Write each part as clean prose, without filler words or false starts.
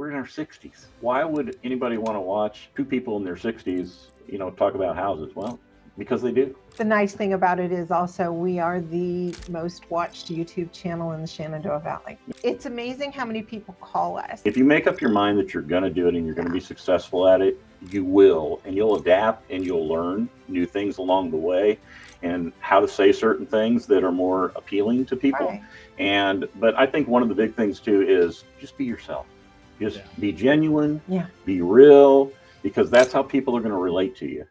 we're in our 60s. Why would anybody want to watch two people in their 60s, talk about houses? Well, because they do. The nice thing about it is also we are the most watched YouTube channel in the Shenandoah Valley. It's amazing how many people call us. If you make up your mind that you're going to do it and you're going to be successful at it, you will, and you'll adapt and you'll learn new things along the way and how to say certain things that are more appealing to people. Right. But I think one of the big things too is just be yourself. Just be genuine, be real, because that's how people are going to relate to you.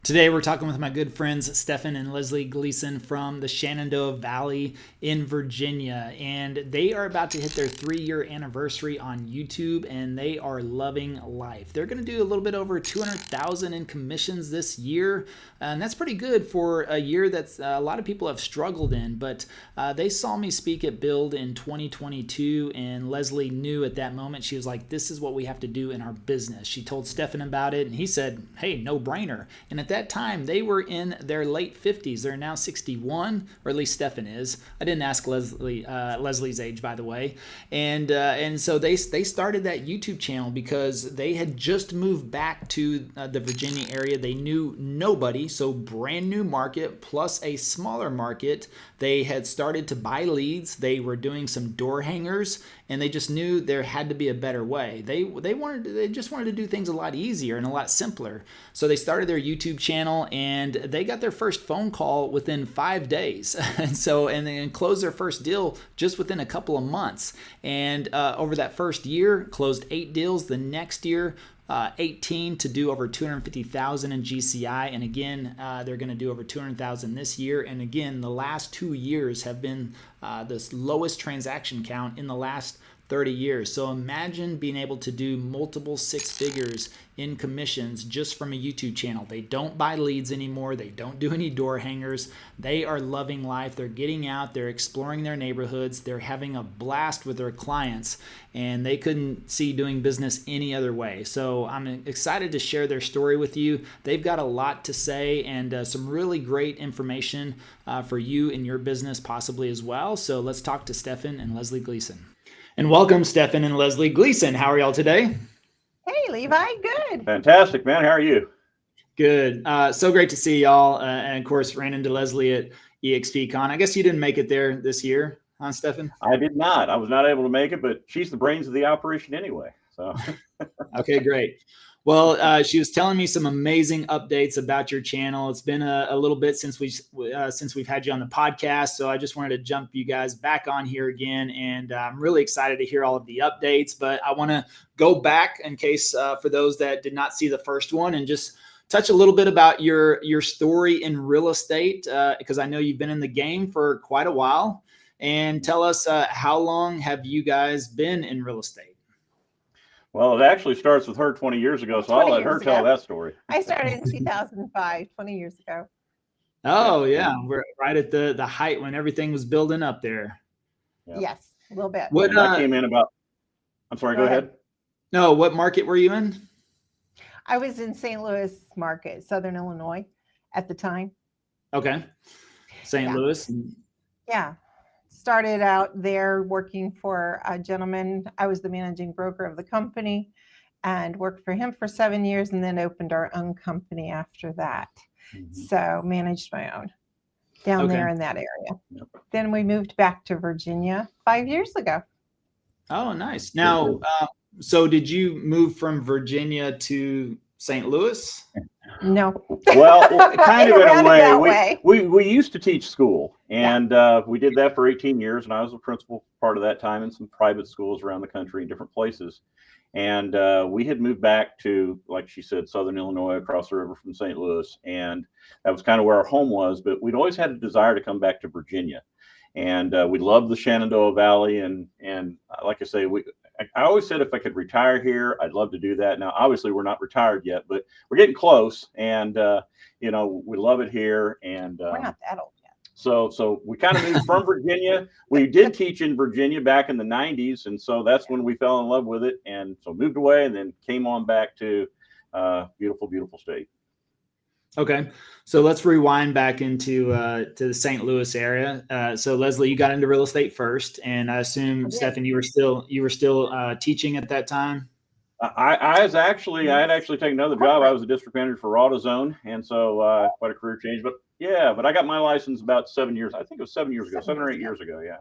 Today, we're talking with my good friends, Stephan and Leslie Gleason from the Shenandoah Valley in Virginia. And they are about to hit their 3-year anniversary on YouTube, and they are loving life. They're going to do a little bit over $200,000 in commissions this year. And that's pretty good for a year that's a lot of people have struggled in. But they saw me speak at Build in 2022, and Leslie knew at that moment, she was like, this is what we have to do in our business. She told Stephan about it, and he said, hey, no brainer. And at that time, they were in their late 50s. They're now 61, or at least Stephan is. I didn't ask Leslie's age, by the way. And so they started that YouTube channel because they had just moved back to the Virginia area. They knew nobody, so brand new market plus a smaller market. They had started to buy leads. They were doing some door hangers, and they just knew there had to be a better way. They just wanted to do things a lot easier and a lot simpler. So they started their YouTube channel, and they got their first phone call within 5 days, and then closed their first deal just within a couple of months. And over that first year, closed 8 deals. The next year, 18 to do over $250,000 in GCI, and again they're going to do over $200,000 this year. And again, the last 2 years have been the lowest transaction count in the last 30 years. So imagine being able to do multiple 6 figures in commissions just from a YouTube channel. They don't buy leads anymore. They don't do any door hangers. They are loving life. They're getting out. They're exploring their neighborhoods. They're having a blast with their clients, and they couldn't see doing business any other way. So I'm excited to share their story with you. They've got a lot to say and some really great information for you in your business possibly as well. So let's talk to Stephan and Leslie Gleason. And welcome, Stephan and Leslie Gleason. How are y'all today? Hey, Levi. Good. Fantastic, man. How are you? Good. So great to see y'all. And of course, ran into Leslie at EXPCon. I guess you didn't make it there this year, huh, Stephan? I did not. I was not able to make it, but she's the brains of the operation anyway. So. Okay, great. Well, she was telling me some amazing updates about your channel. It's been a little bit since we've had you on the podcast, so I just wanted to jump you guys back on here again, and I'm really excited to hear all of the updates. But I want to go back in case for those that did not see the first one, and just touch a little bit about your story in real estate, because I know you've been in the game for quite a while. And tell us how long have you guys been in real estate? Well, it actually starts with her 20 years ago, so I'll let her tell that story. I started in 2005, 20 years ago. Oh, yeah. We're right at the height when everything was building up there. Yeah. Yes, a little bit. What I came in about, I'm sorry, go ahead. No, what market were you in? I was in St. Louis market, Southern Illinois at the time. Okay. St. Louis. Yeah. Started out there working for a gentleman. I was the managing broker of the company and worked for him for 7 years, and then opened our own company after that. Mm-hmm. So managed my own down there in that area. Yep. Then we moved back to Virginia 5 years ago. Oh, nice. Now, so did you move from Virginia to St. Louis? No. Well, kind of in a way. We used to teach school, and we did that for 18 years, and I was a principal part of that time in some private schools around the country in different places. And we had moved back to, like she said, Southern Illinois, across the river from St. Louis, and that was kind of where our home was. But we'd always had a desire to come back to Virginia, and we loved the Shenandoah Valley, and like I say, I always said if I could retire here, I'd love to do that. Now, obviously, we're not retired yet, but we're getting close, and we love it here. And we're not that old yet. So we kind of moved from Virginia. We did teach in Virginia back in the 90s, and so that's when we fell in love with it. And so moved away, and then came on back to beautiful, beautiful state. Okay, so let's rewind back into to the St. Louis area. So Leslie, you got into real estate first, and I assume Stephan, you were still teaching at that time. I had actually taken another job. I was a district manager for AutoZone, and so quite a career change. But I got my license about 7 years. I think it was 7 years ago, 7 or 8 years ago. Yeah.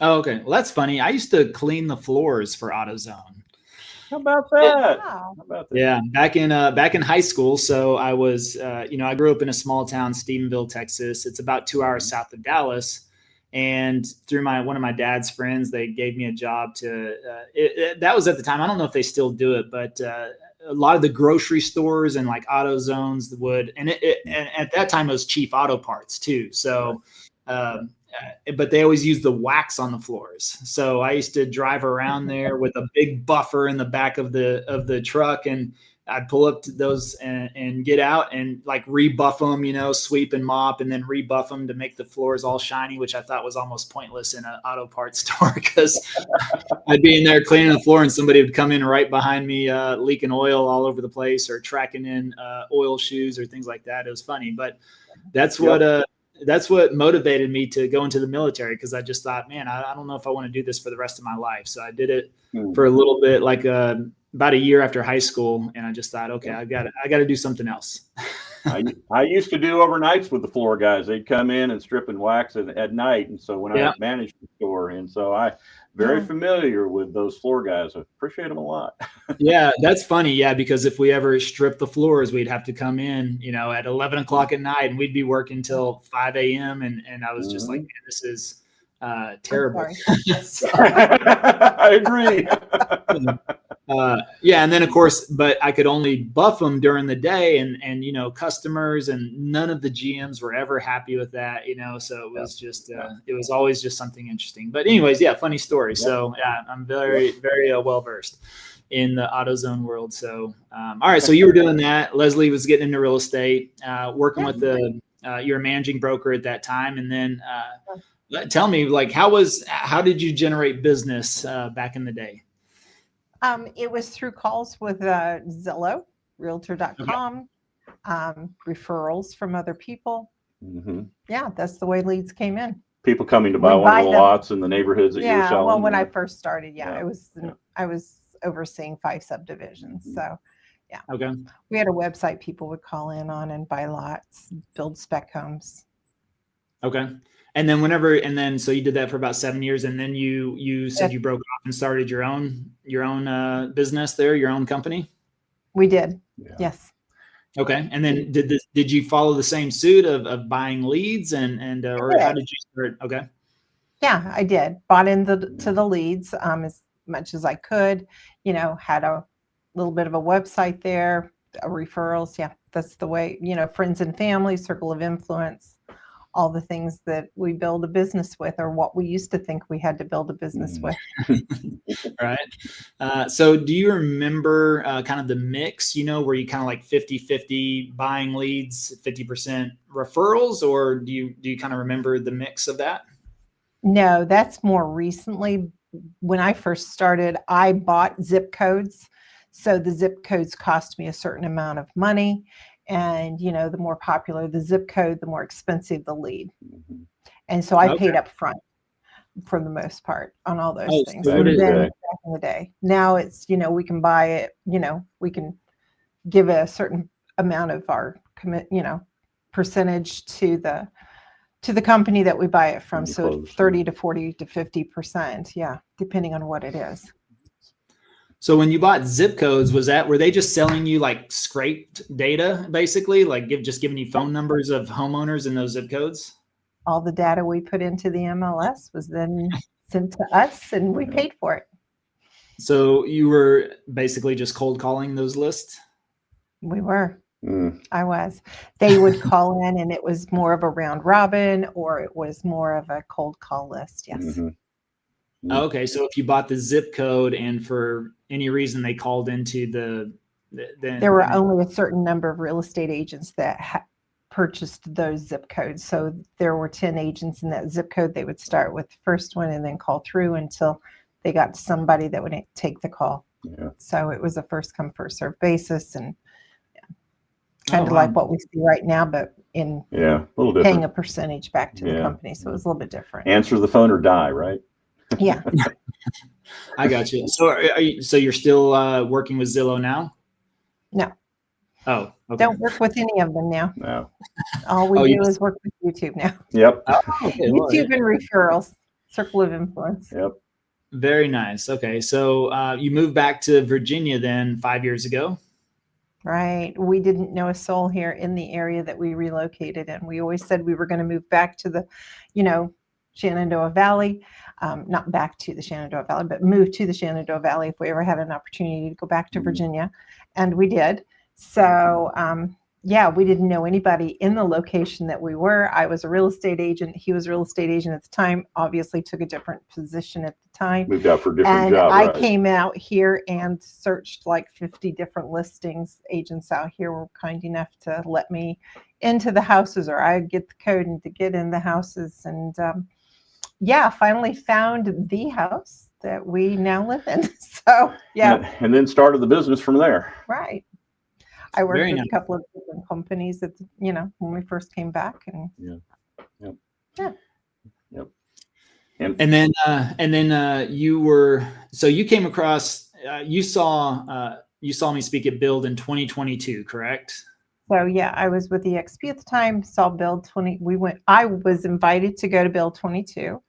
Oh, okay. Well, that's funny. I used to clean the floors for AutoZone. How about that? Wow. How about that? Yeah, back in high school. So I was, I grew up in a small town, Stephenville, Texas. It's about 2 hours south of Dallas. And through one of my dad's friends, they gave me a job to. That was at the time. I don't know if they still do it, but a lot of the grocery stores and like AutoZones would, and at that time it was Chief Auto Parts too. So. But they always use the wax on the floors. So I used to drive around there with a big buffer in the back of the truck, and I'd pull up to those and get out and like rebuff them, sweep and mop, and then rebuff them to make the floors all shiny, which I thought was almost pointless in an auto parts store because I'd be in there cleaning the floor and somebody would come in right behind me, leaking oil all over the place or tracking in oil shoes or things like that. It was funny, but that's what motivated me to go into the military, because I just thought, man, I don't know if I want to do this for the rest of my life. So I did it for a little bit, like about a year after high school, and I just thought, okay, I got to do something else. I used to do overnights with the floor guys. They'd come in and strip and wax at night, and so when I managed the store, and so I very familiar with those floor guys. I appreciate them a lot. Yeah, that's funny. Yeah, because if we ever stripped the floors, we'd have to come in, at 11 o'clock at night, and we'd be working till 5 a.m. And I was just like, man, this is terrible. I agree. And then of course, but I could only buff them during the day, and customers and none of the GMs were ever happy with that, so it was just it was always just something interesting. But anyways, funny story. So I'm very, very well versed in the AutoZone world. So all right, so you were doing that. Leslie was getting into real estate, working with you're a managing broker at that time, and then tell me, like, how did you generate business back in the day? It was through calls with Zillow, Realtor.com, referrals from other people. Mm-hmm. Yeah, that's the way leads came in. People coming to buy one of the lots in the neighborhoods that you were selling. Well, when I first started, I was overseeing 5 subdivisions. Mm-hmm. So, Okay. We had a website people would call in on and buy lots, build spec homes. Okay. And then so you did that for about 7 years, and then you said you broke off and started your own business there, your own company? We did. Yeah. Yes. Okay. And then did you follow the same suit of buying leads or how did you start? Okay. Yeah, I did. Bought into the leads as much as I could, had a little bit of a website there, referrals. Yeah, that's the way, friends and family, circle of influence, all the things that we build a business with, or what we used to think we had to build a business with. Right. So do you remember kind of the mix, where you kind of like 50-50 buying leads, 50% referrals, or do you kind of remember the mix of that? No, that's more recently. When I first started, I bought zip codes. So the zip codes cost me a certain amount of money. And, the more popular the zip code, the more expensive the lead. Mm-hmm. And so I paid up front for the most part on all those things. Back in the day. Now it's, we can buy it, we can give a certain amount of our percentage to the company that we buy it from. So 30 to 40 to 50%. Yeah. Depending on what it is. So when you bought zip codes, were they just selling you like scraped data, basically, like just giving you phone numbers of homeowners in those zip codes? All the data we put into the MLS was then sent to us, and we paid for it. So you were basically just cold calling those lists? We were. I was. They would call in, and it was more of a round robin, or it was more of a cold call list. Yes. Mm-hmm. Okay, so if you bought the zip code and for any reason they called into there were only a certain number of real estate agents that purchased those zip codes. So there were 10 agents in that zip code. They would start with the first one and then call through until they got to somebody that would take the call. Yeah. So it was a first come, first served basis, and kind of like what we see right now, but in a little paying a percentage back to the company. So it was a little bit different. Answer the phone or die, right? Yeah. I got you. So so you're still working with Zillow now? No. Oh, okay. Don't work with any of them now. No. All we do is work with YouTube now. Yep. Oh, okay. Well, YouTube and referrals, circle of influence. Yep. very nice. Okay. So you moved back to Virginia then 5 years ago? Right. We didn't know a soul here in the area that we relocated in. We always said we were going to move back to the, Shenandoah Valley. Not back to the Shenandoah Valley, but move to the Shenandoah Valley if we ever had an opportunity to go back to Virginia. And we did. So, we didn't know anybody in the location that we were. I was a real estate agent. He was a real estate agent at the time, obviously took a different position at the time. Moved out for a different And job. I Right. came out here and searched like 50 different listings. Agents out here were kind enough to let me into the houses, or I'd get the code and to get in the houses. And finally found the house that we now live in. So, yeah. And then started the business from there. Right. I worked Very with nice. a couple of different companies at when we first came back, and And then you came across you saw me speak at Build in 2022, correct? so I was with EXP at the time. Saw Build 20. I was invited to go to Build 22.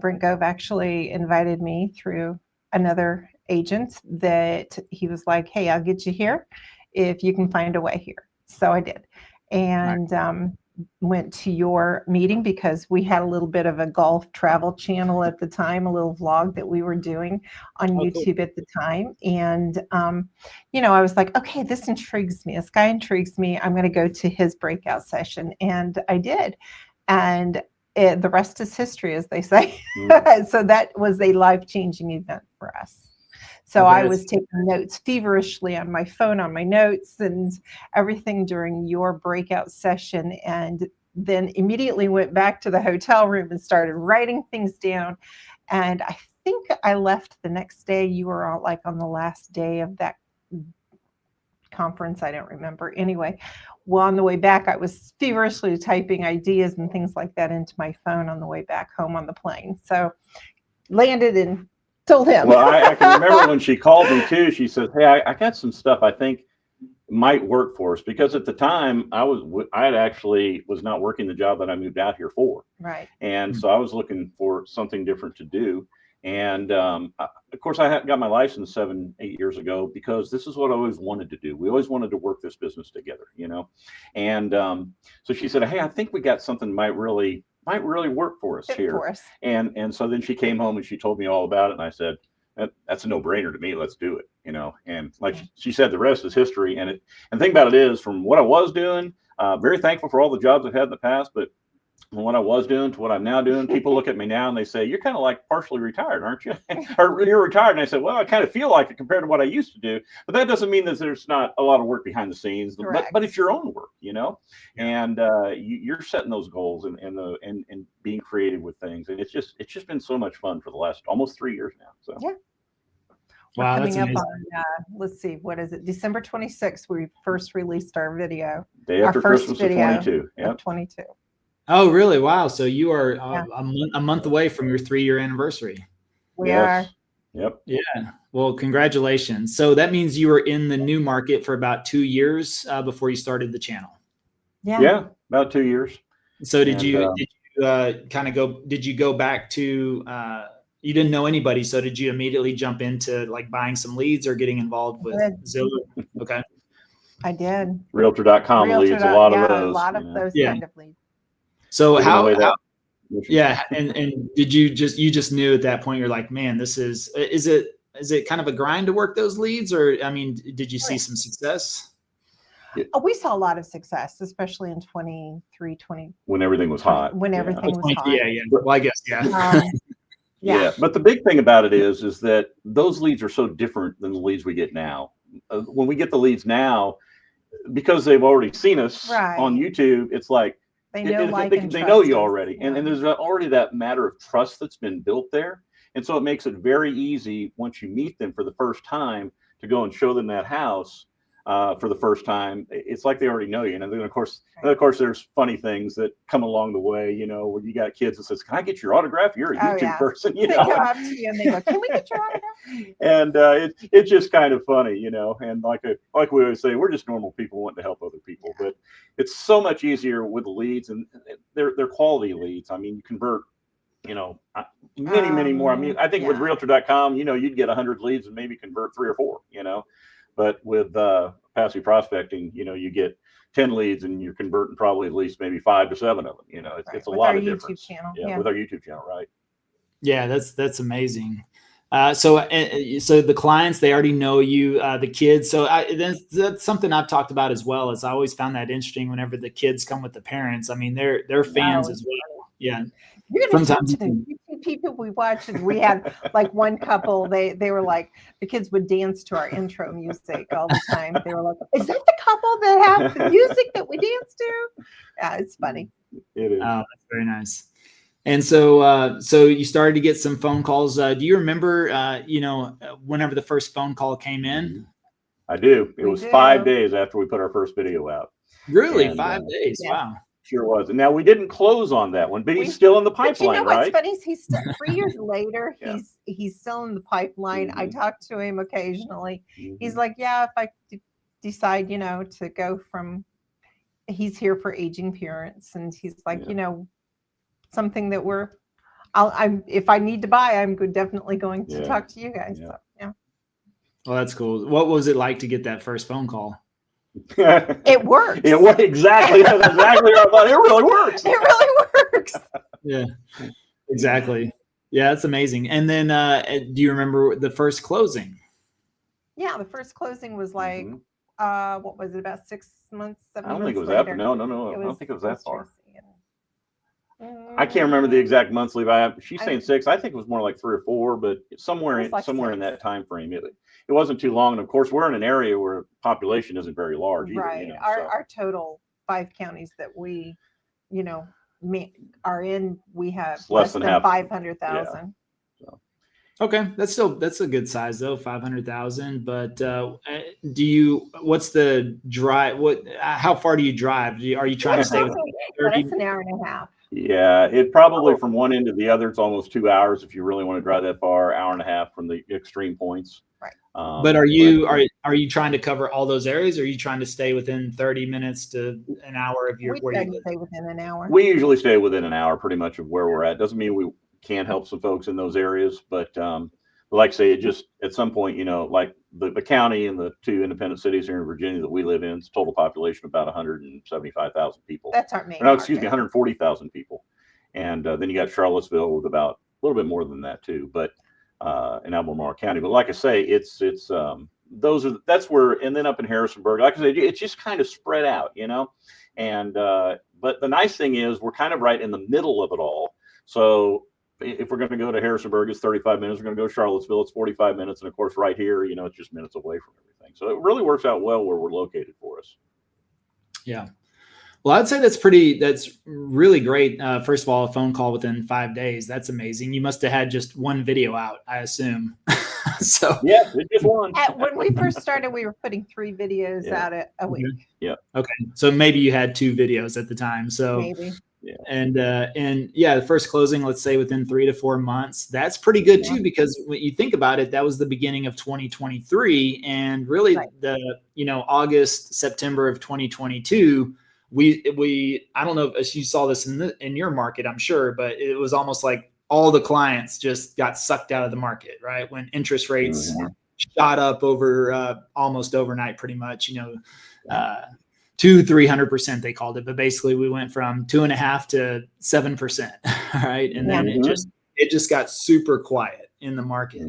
Brent Gove actually invited me through another agent that he was like, "Hey, I'll get you here if you can find a way here." So I did, and went to your meeting because we had a little bit of a golf travel channel at the time, a little vlog that we were doing on YouTube at the time. And, I was like, okay, this intrigues me. This guy intrigues me. I'm going to go to his breakout session. And I did. And the rest is history, as they say. So that was a life-changing event for us. So I was taking notes feverishly on my phone, on my notes and everything during your breakout session, and then immediately went back to the hotel room and started writing things down. And I think I left the next day. You were on the last day of that conference. I don't remember. Anyway, well, on the way back, I was feverishly typing ideas and things like that into my phone on the way back home on the plane. So landed and told him. Well, I can remember when she called me too. She said, "Hey, I got some stuff I think might work for us," because at the time I had actually was not working the job that I moved out here for. Right. And so I was looking for something different to do. And of course, I got my license 7-8 years ago because this is what I always wanted to do. We always wanted to work this business together, And so she said, "Hey, I think we got something might really work for us here." For us. And so then she came home and she told me all about it, and I said, "That's a no-brainer to me. Let's do it." And like she said, the rest is history. And the thing about it is, from what I was doing, very thankful for all the jobs I've had in the past, but from what I was doing to what I'm now doing, people look at me now and they say, "You're kind of like partially retired, aren't you?" Or "You're retired." And I said, "Well, I kind of feel like it compared to what I used to do." But that doesn't mean that there's not a lot of work behind the scenes. But it's your own work, and you're setting those goals and being creative with things. And it's just been so much fun for the last almost 3 years now. So yeah. Wow, We're that's coming up amazing. on, let's see, what is it? December 26th, we first released our video. Day after first Christmas of video 22. Of 22. Oh, really? Wow. So you are a month away from your 3-year anniversary. We are. Yep. Yeah. Well, congratulations. So that means you were in the new market for about 2 years before you started the channel. Yeah. About 2 years. So did you go back to, you didn't know anybody. So did you immediately jump into like buying some leads or getting involved with Zillow? Okay. I did. Realtor.com leads, a lot of those. A lot of those kind of leads. So how Yeah. And did you just knew at that point, you're like, man, is it kind of a grind to work those leads? Or, I mean, did you see some success? We saw a lot of success, especially in 23, 20. When everything was hot. When everything was hot. Yeah. Well, I guess, Yeah. But the big thing about it is that those leads are so different than the leads we get now. When we get the leads now, because they've already seen us on YouTube, it's like, they know, they know you already. And there's already that matter of trust that's been built there. And so it makes it very easy once you meet them for the first time to go and show them that house. for the first time, it's like they already know you. And then of course, there's funny things that come along the way, you know, where you got kids that says, "Can I get your autograph? You're a YouTube person." You they know? come up to you and they go, "Can we get your autograph?" And it's just kind of funny, you know. And like we always say, we're just normal people wanting to help other people. But it's so much easier with the leads, and they're quality leads. I mean, you convert, you know, many more. I mean, I think with Realtor.com, you know, you'd get 100 leads and maybe convert 3 or 4, you know. But with passive prospecting, you know, you get 10 leads and you're converting probably at least maybe 5 to 7 of them. You know, it's a lot of difference. Channel. With our YouTube channel, right? Yeah, that's amazing. So the clients, they already know you, the kids. So that's something I've talked about as well. Is I always found that interesting whenever the kids come with the parents. I mean, they're fans as well. Yeah. You're going to talk to the YouTube people we watch, and we had like one couple. They were like, the kids would dance to our intro music all the time. They were like, "Is that the couple that have the music that we dance to?" Yeah, it's funny. It is. Oh, that's very nice. And so you started to get some phone calls. Do you remember, you know, whenever the first phone call came in? I do. It was 5 days after we put our first video out. Really? And, 5 days? Yeah. Wow. Sure was. And now we didn't close on that one, but he's still in the pipeline, but you know what's right? funny is he's still 3 years later. He's still in the pipeline. I talk to him occasionally. He's like, "Yeah, if I decide, you know, to go from," he's here for aging parents, and he's like, you know, something that I'm if I need to buy, I'm definitely going to talk to you guys. So, yeah. Well, that's cool. What was it like to get that first phone call? It works. It works exactly. That's exactly what I thought. It really works. It really works. Yeah, exactly. Yeah, that's amazing. And then, do you remember the first closing? Yeah, the first closing was like, what was it? About 6 months, 7 months. I don't think it was later. that. No. I don't think it was that far. And, I can't remember the exact months, Levi. She's saying 6. I think it was more like 3 or 4, but somewhere in that time frame. It wasn't too long. And of course, we're in an area where population isn't very large either. Right. You know, our total 5 counties that we, you know, are in, we have less than 500,000. So. Okay, that's a good size though, 500,000. But what's the drive? How far do you drive? Are you trying to stay with 30? That's an hour and a half. Yeah, it probably from one end to the other, it's almost 2 hours if you really want to drive that far. Hour and a half from the extreme points. Right. But are you trying to cover all those areas, or are you trying to stay within 30 minminutes to an hour of where you live? Stay within an hour. We usually stay within an hour, pretty much, of where we're at. Doesn't mean we can't help some folks in those areas, but like I say, it just at some point, you know, like the county and the 2 independent cities here in Virginia that we live in, it's total population of about 175,000 people. That's our main. No, excuse me, 140,000 people, and then you got Charlottesville with about a little bit more than that too, but in Albemarle County. But like I say, that's where, and then up in Harrisonburg, like I say, it's just kind of spread out, you know. And but the nice thing is we're kind of right in the middle of it all. So if we're going to go to Harrisonburg, it's 35 minutes. We're going to go to Charlottesville, it's 45 minutes. And of course, right here, you know, it's just minutes away from everything. So it really works out well where we're located for us. Yeah. Well, I'd say that's really great. First of all, a phone call within 5 days. That's amazing. You must have had just one video out, I assume. So yeah, just one. When we first started, we were putting 3 videos out a week. Yeah. Okay. So maybe you had 2 videos at the time. So maybe. Yeah. And the first closing, let's say within 3 to 4 months, that's pretty good too, because when you think about it, that was the beginning of 2023, and really August, September of 2022, we I don't know if you saw this in your market, I'm sure, but it was almost like all the clients just got sucked out of the market, right? When interest rates shot up over almost overnight, pretty much, 200-300% they called it, but basically we went from 2.5% to 7%, right? And then it just got super quiet in the market,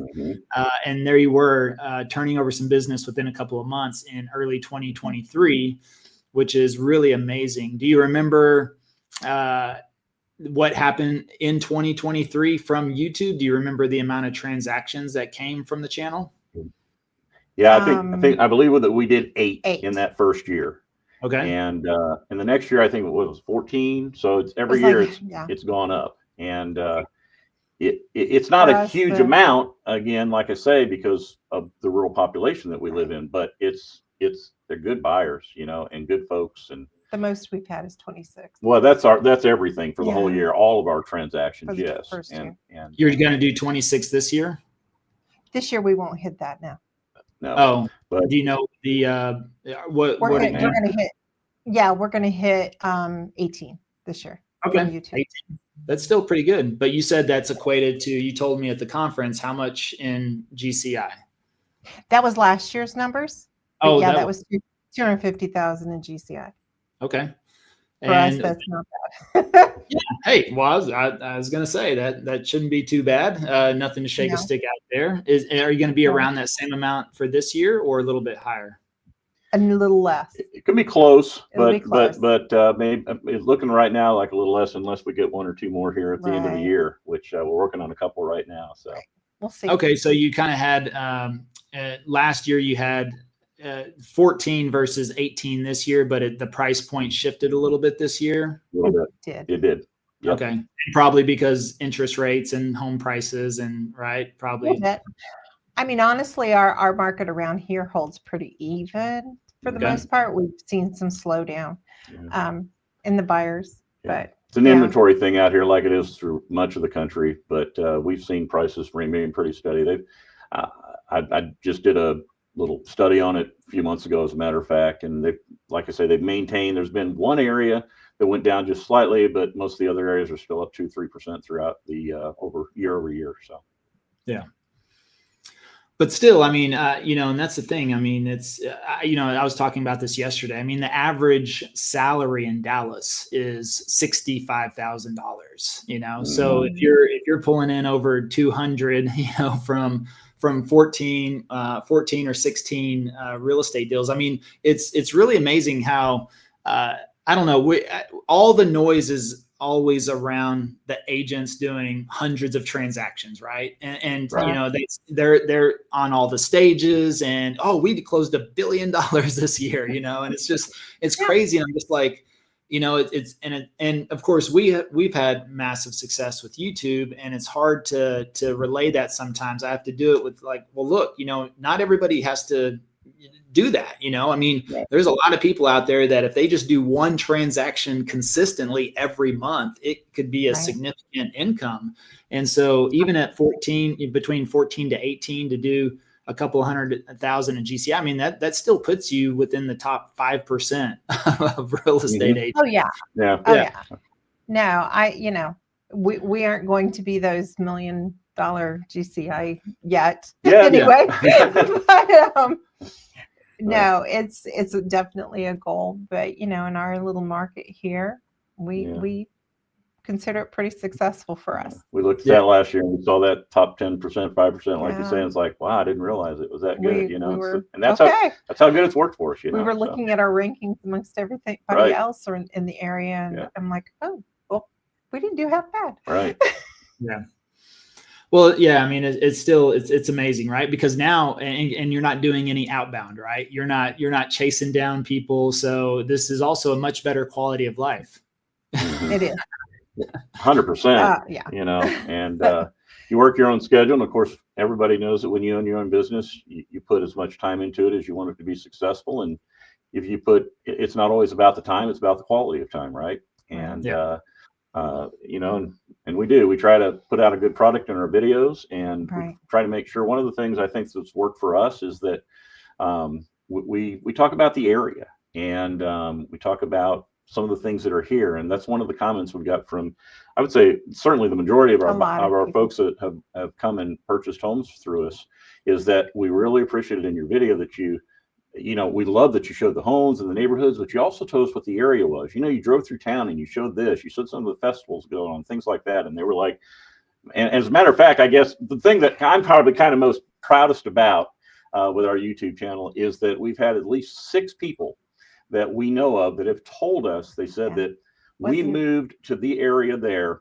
and there you were turning over some business within a couple of months in early 2023, which is really amazing. Do you remember what happened in 2023 from YouTube? Do you remember the amount of transactions that came from the channel? Yeah, I believe that we did 8 in that first year. Okay. And in the next year, I think it was 14. So it's every year it's gone up, and it's not a huge amount, again, like I say, because of the rural population that we live in, but it's they're good buyers, you know, and good folks. And the most we've had is 26. Well, that's everything for the whole year, all of our transactions. Yes. First year. And you're going to do 26 this year? This year we won't hit that now. No. Oh, but do you know the what? We're going to hit. Yeah, we're going to hit 18 this year. Okay, on YouTube. 18. That's still pretty good. But you said that's equated to, you told me at the conference, how much in GCI? That was last year's numbers. Oh, yeah, that was 250,000 in GCI. Okay. For us, that's not bad. Yeah. Hey, well, I was going to say that shouldn't be too bad. Nothing to shake a stick out there. Are you going to be around that same amount for this year, or a little bit higher? A little less. It could be close, but close. maybe it's looking right now like a little less, unless we get one or two more here at the end of the year, which we're working on a couple right now. So we'll see. Okay, so you kind of had last year you had 14 versus 18 this year, but the price point shifted a little bit this year. It did. Yep. Okay, and probably because interest rates and home prices and probably. I mean, honestly, our market around here holds pretty even for the most part. We've seen some slowdown in the buyers, but it's an inventory thing out here, like it is through much of the country. But we've seen prices remain pretty steady. I just did a little study on it a few months ago, as a matter of fact, and like I say, they've maintained. There's been one area that went down just slightly, but most of the other areas are still up 2-3% throughout the year over year. So yeah. But still, I mean, and that's the thing. I mean, it's, I was talking about this yesterday. I mean, the average salary in Dallas is $65,000, so if you're pulling in over 200, from 14 or 16 real estate deals. I mean, it's really amazing how, I don't know, all the noise is always around the agents doing hundreds of transactions, right? And they're on all the stages, and we closed $1 billion this year, and it's crazy. And I'm just like, and of course we've had massive success with YouTube, and it's hard to relay that sometimes. I have to do it with like, well, look, not everybody has to do that. I mean, there's a lot of people out there that if they just do one transaction consistently every month, it could be a significant income. And so even at between 14 to 18 to do a couple $100,000 in GCI, I mean, that still puts you within the top 5% of real estate agents. Oh yeah. Yeah. Oh yeah. No, we aren't going to be those $1 million GCI yet. Anyway. But, no, it's definitely a goal, but in our little market here, we consider it pretty successful for us. We looked at that last year and we saw that top 10%, 5%, like you say. It's like, wow, I didn't realize it was that good, and that's how good it's worked for us. We were looking at our rankings amongst everybody else or in the area, and I'm like, oh, well, we didn't do half bad. Right. Yeah. Well, yeah, I mean, it's amazing, right? Because now, and you're not doing any outbound, right? You're not chasing down people. So this is also a much better quality of life. It is. 100%. And you work your own schedule. And of course, everybody knows that when you own your own business, you put as much time into it as you want it to be successful. And if you it's not always about the time, it's about the quality of time, right? And and we try to put out a good product in our videos, and we try to make sure. One of the things I think that's worked for us is that we talk about the area, and we talk about some of the things that are here. And that's one of the comments we've got from, I would say, certainly the majority of our folks that have come and purchased homes through us, is that we really appreciated in your video that we love that you showed the homes and the neighborhoods, but you also told us what the area was. You drove through town and you showed this, you showed some of the festivals going on, things like that. And they were like, and as a matter of fact, I guess the thing that I'm probably kind of most proudest about with our YouTube channel is that we've had at least 6 people that we know of that have told us, they said that we moved to the area there.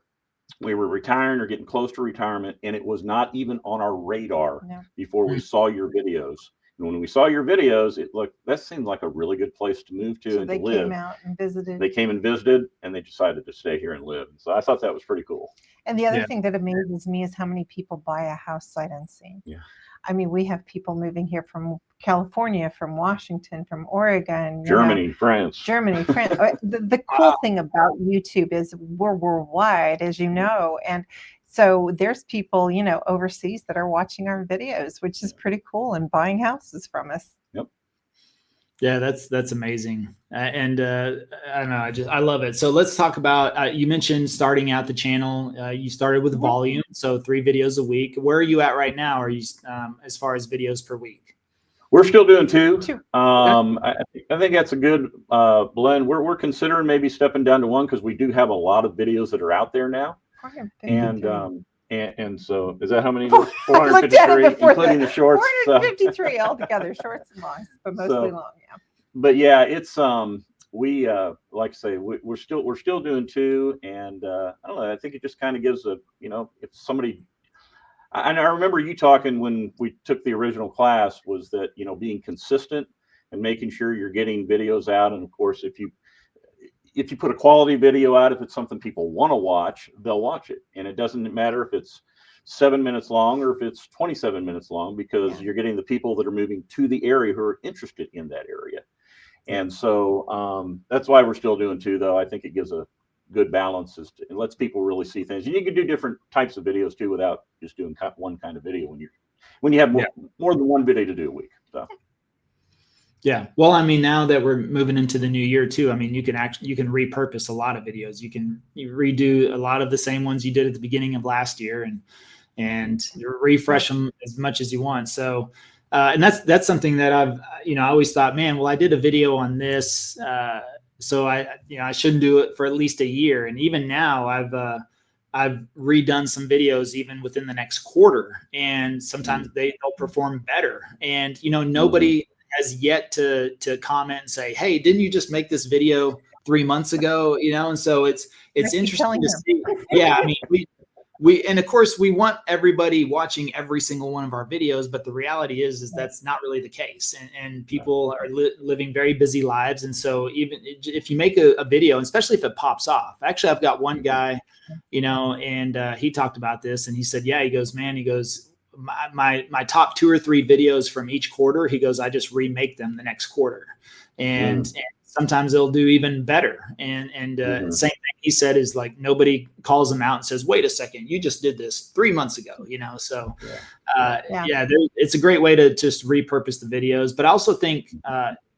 We were retiring or getting close to retirement, and it was not even on our radar before we saw your videos. And when we saw your videos, that seemed like a really good place to move to and to live. They came out and visited. They came and visited, and they decided to stay here and live. So I thought that was pretty cool. And the other thing that amazes me is how many people buy a house sight unseen. Yeah. I mean, we have people moving here from California, from Washington, from Oregon, Germany, France. The cool thing about YouTube is we're worldwide, as you know, and so there's people, overseas that are watching our videos, which is pretty cool, and buying houses from us. Yep. Yeah, that's amazing. I don't know, I love it. So let's talk about, you mentioned starting out the channel. You started with volume, so 3 videos a week. Where are you at right now? Are you, as far as videos per week? We're still doing 2. I think that's a good blend. We're considering maybe stepping down to 1 because we do have a lot of videos that are out there now. And so is that how many? 453, including the shorts. 453 altogether, shorts and longs, but mostly long. Yeah. But yeah, it's we like I say, we're still doing 2, and I don't know. I think it just kind of gives a, if somebody. I remember you talking when we took the original class, was that, being consistent and making sure you're getting videos out. And of course, if you put a quality video out, if it's something people want to watch, they'll watch it. And it doesn't matter if it's 7 minutes long or if it's 27 minutes long, because you're getting the people that are moving to the area who are interested in that area. And so that's why we're still doing 2, though. I think it gives a good balance, it lets people really see things, and you can do different types of videos too without just doing one kind of video when you have more than 1 video to do a week. So yeah, well, I mean, now that we're moving into the new year too, I mean, you can repurpose a lot of videos. You can redo a lot of the same ones you did at the beginning of last year, and refresh them as much as you want. So and that's something that I've I always thought, man, well, I did a video on this, so I shouldn't do it for at least a year. And even now I've redone some videos even within the next quarter, and sometimes they'll perform better. And, nobody has yet to comment and say, hey, didn't you just make this video 3 months ago? And so it's interesting to see. Yeah. I mean, and of course we want everybody watching every single one of our videos, but the reality is that's not really the case. And people are living very busy lives. And so even if you make a video, especially if it pops off, actually, I've got one guy, and he talked about this, and he said, yeah, he goes, my top 2 or 3 videos from each quarter, he goes, I just remake them the next quarter. And sometimes they'll do even better. And same thing he said is, like, nobody calls him out and says, wait a second, you just did this 3 months ago, so it's a great way to just repurpose the videos. But I also think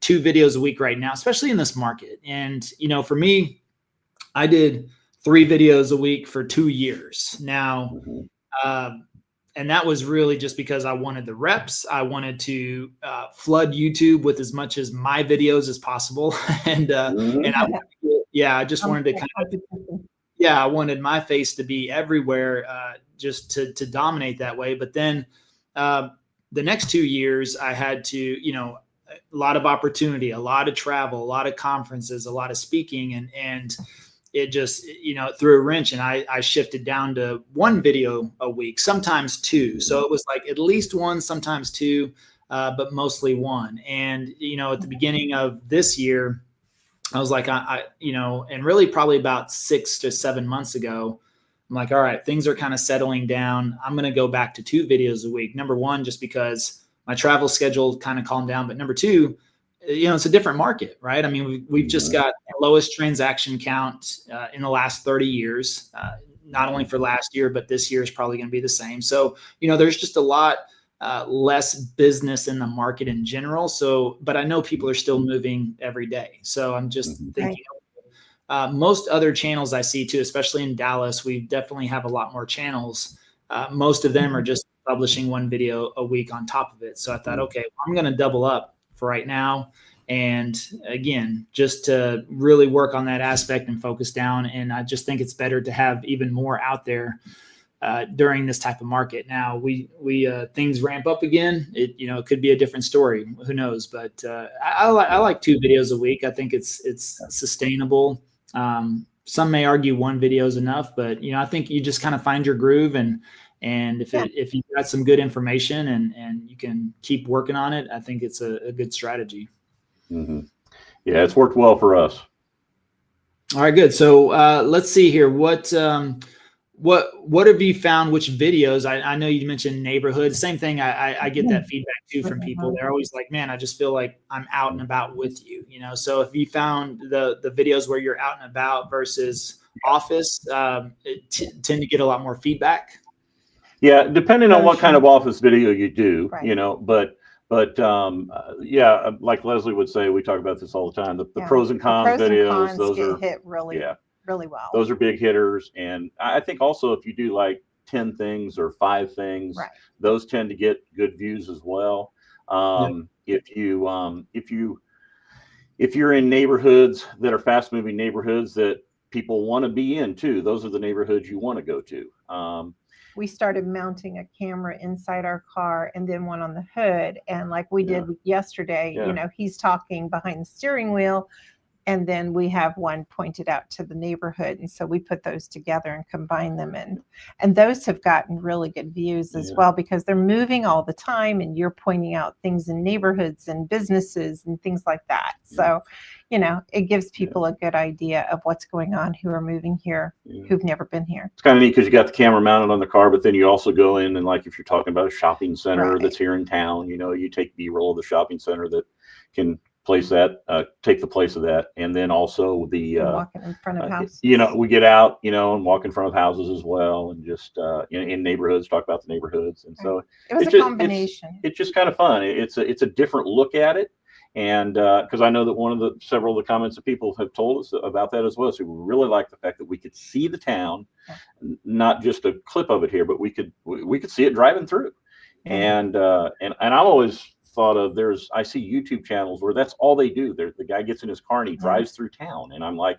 2 videos a week right now, especially in this market. And, for me, I did 3 videos a week for 2 years now. And that was really just because I wanted the reps. I wanted to flood YouTube with as much as my videos as possible. And I just wanted to I wanted my face to be everywhere, just to dominate that way. But then the next 2 years, I had to, a lot of opportunity, a lot of travel, a lot of conferences, a lot of speaking, and it just, threw a wrench, and I shifted down to 1 video a week, sometimes 2. So it was like at least 1, sometimes 2, but mostly 1. And, at the beginning of this year, I was like, and really probably about 6 to 7 months ago, I'm like, all right, things are kind of settling down. I'm going to go back to 2 videos a week. Number 1, just because my travel schedule kind of calmed down. But number 2, it's a different market, right? I mean, we've just got the lowest transaction count in the last 30 years, not only for last year, but this year is probably going to be the same. So, there's just a lot less business in the market in general. So, but I know people are still moving every day. So I'm just thinking most other channels I see too, especially in Dallas, we definitely have a lot more channels. Most of them are just publishing 1 video a week on top of it. So I thought, okay, well, I'm going to double up for right now. And again, just to really work on that aspect and focus down. And I just think it's better to have even more out there during this type of market. Now we things ramp up again. It could be a different story. Who knows? But I like 2 videos a week. I think it's sustainable. Some may argue 1 video is enough, but I think you just kind of find your groove, and if you've got some good information and you can keep working on it, I think it's a good strategy. Mm-hmm. Yeah, it's worked well for us. All right, good. So let's see here. what have you found? Which videos? I know you mentioned neighborhoods. Same thing. I get that feedback too from people. They're always like, "Man, I just feel like I'm out and about with you." You know. So if you found the videos where you're out and about versus office, tend to get a lot more feedback. Yeah, depending on what kind of office video you do, Right. you know, but yeah, like Leslie would say, we talk about this all the time. The pros and cons videos, those are hit really well. those are big hitters. And I think also if you do like 10 things or 5 things, Right. those tend to get good views as well. If you're in neighborhoods that are fast moving neighborhoods that people want to be in too, those are the neighborhoods you want to go to. We started mounting a camera inside our car and then one on the hood. And like we did yesterday, you know, he's talking behind the steering wheel. And then we have one pointed out to the neighborhood. And so we put those together and combine them. And those have gotten really good views as well, because they're moving all the time and you're pointing out things in neighborhoods and businesses and things like that. So, you know, it gives people a good idea of what's going on who are moving here, who've never been here. It's kind of neat because you got the camera mounted on the car, but then you also go in and, like, if you're talking about a shopping center that's here in town, you know, you take B-roll of the shopping center that can place that, take the place of that. And then also the walking in front of houses. You know, we get out, you know, and walk in front of houses as well, and just in neighborhoods, talk about the neighborhoods. And so it was a combination. It's just kind of fun. It's a different look at it. And because I know that several of the comments that people have told us about that as well. So we really like the fact that we could see the town, not just a clip of it here, but we could see it driving through. And I'm always thought of, I see YouTube channels where that's all they do. The guy gets in his car and he drives through town, and I'm like,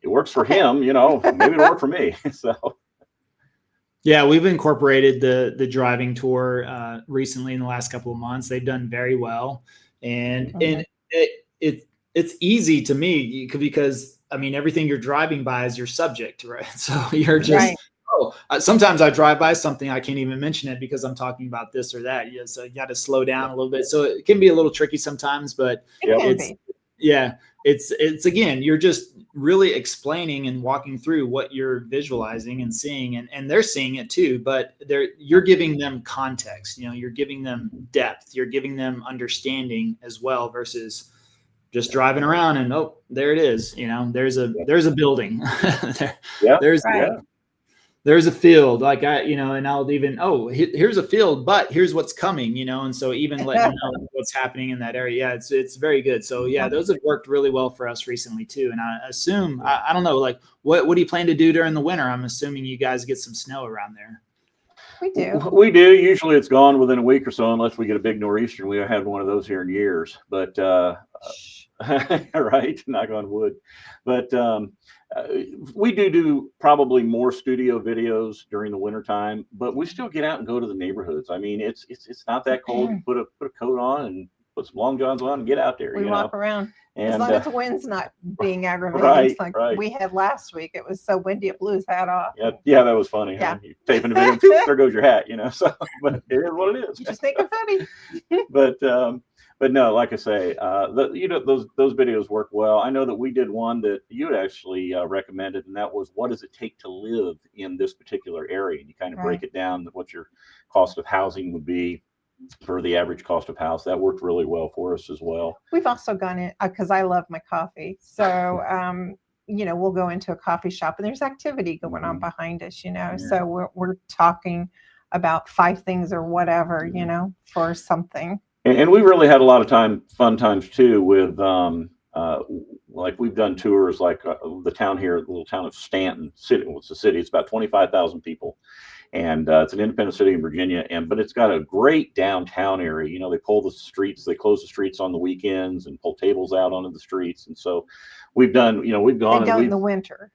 it works for him, you know, maybe it'll work for me. So yeah, we've incorporated the driving tour recently in the last couple of months. They've done very well, and it's easy to me because I mean everything you're driving by is your subject, right? So you're just sometimes I drive by something, I can't even mention it because I'm talking about this or that. Yeah, so you got to slow down a little bit. So it can be a little tricky sometimes, but it's again, you're just really explaining and walking through what you're visualizing and seeing, and they're seeing it too, but you're giving them context, you know, you're giving them depth, you're giving them understanding as well versus just driving around and there it is, you know, there's a building. There's a field, like and I'll even, here's a field, but here's what's coming, you know, and so even letting you know what's happening in that area. Yeah, it's very good. So yeah, those have worked really well for us recently too. And I assume, I don't know, like what do you plan to do during the winter? I'm assuming you guys get some snow around there. We do. Usually it's gone within a week or so, unless we get a big nor'easter. We haven't had one of those here in years, but right, knock on wood. But we do probably more studio videos during the winter time, but we still get out and go to the neighborhoods. I mean, it's not that cold. Put a coat on and put some long johns on and get out there. We walk around. And, as long as the wind's not being aggravating. Right, it's like we had last week. It was so windy, it blew his hat off. Yeah, that was funny. Yeah. Huh? You taping the video, there goes your hat, you know. So, but it is what it is. You just think it's funny. But no, like I say, those videos work well. I know that we did one that you had actually recommended, and that was, what does it take to live in this particular area? And you kind of break it down to what your cost of housing would be for the average cost of house. That worked really well for us as well. We've also gone in, because I love my coffee. So, we'll go into a coffee shop and there's activity going on behind us, you know. So we're talking about 5 things or whatever, you know, for something. And we really had a lot of fun times too with, like we've done tours like the town here, the little town of Stanton City. Well, it's a city. It's about 25,000 people. And it's an independent city in Virginia, but it's got a great downtown area. You know, they close the streets on the weekends and pull tables out onto the streets. And so we've gone in the winter.